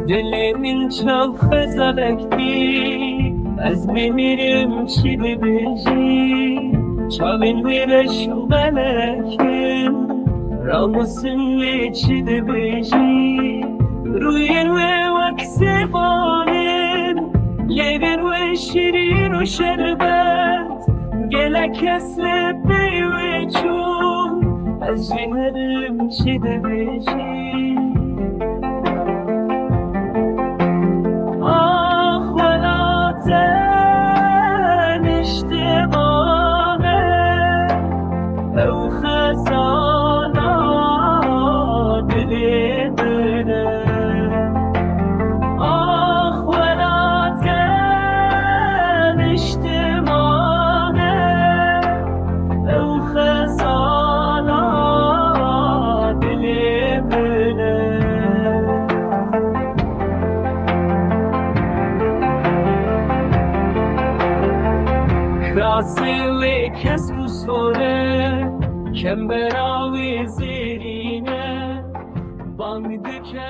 دلمین çok خزالکتی از میمیرم چی ببیجی چاوین میرشو بلکیم راموسم چی ببیجی روین و وکسفانین لبین و شیرین و شربت گلک اسل بیوی چون از میمیرم چی ببیجی او خزانه دلی دونه آخ ولاتن اجتماعه او خزانه دلی دونه خاصی کس بسوره کم براوی زیرینه بامیده که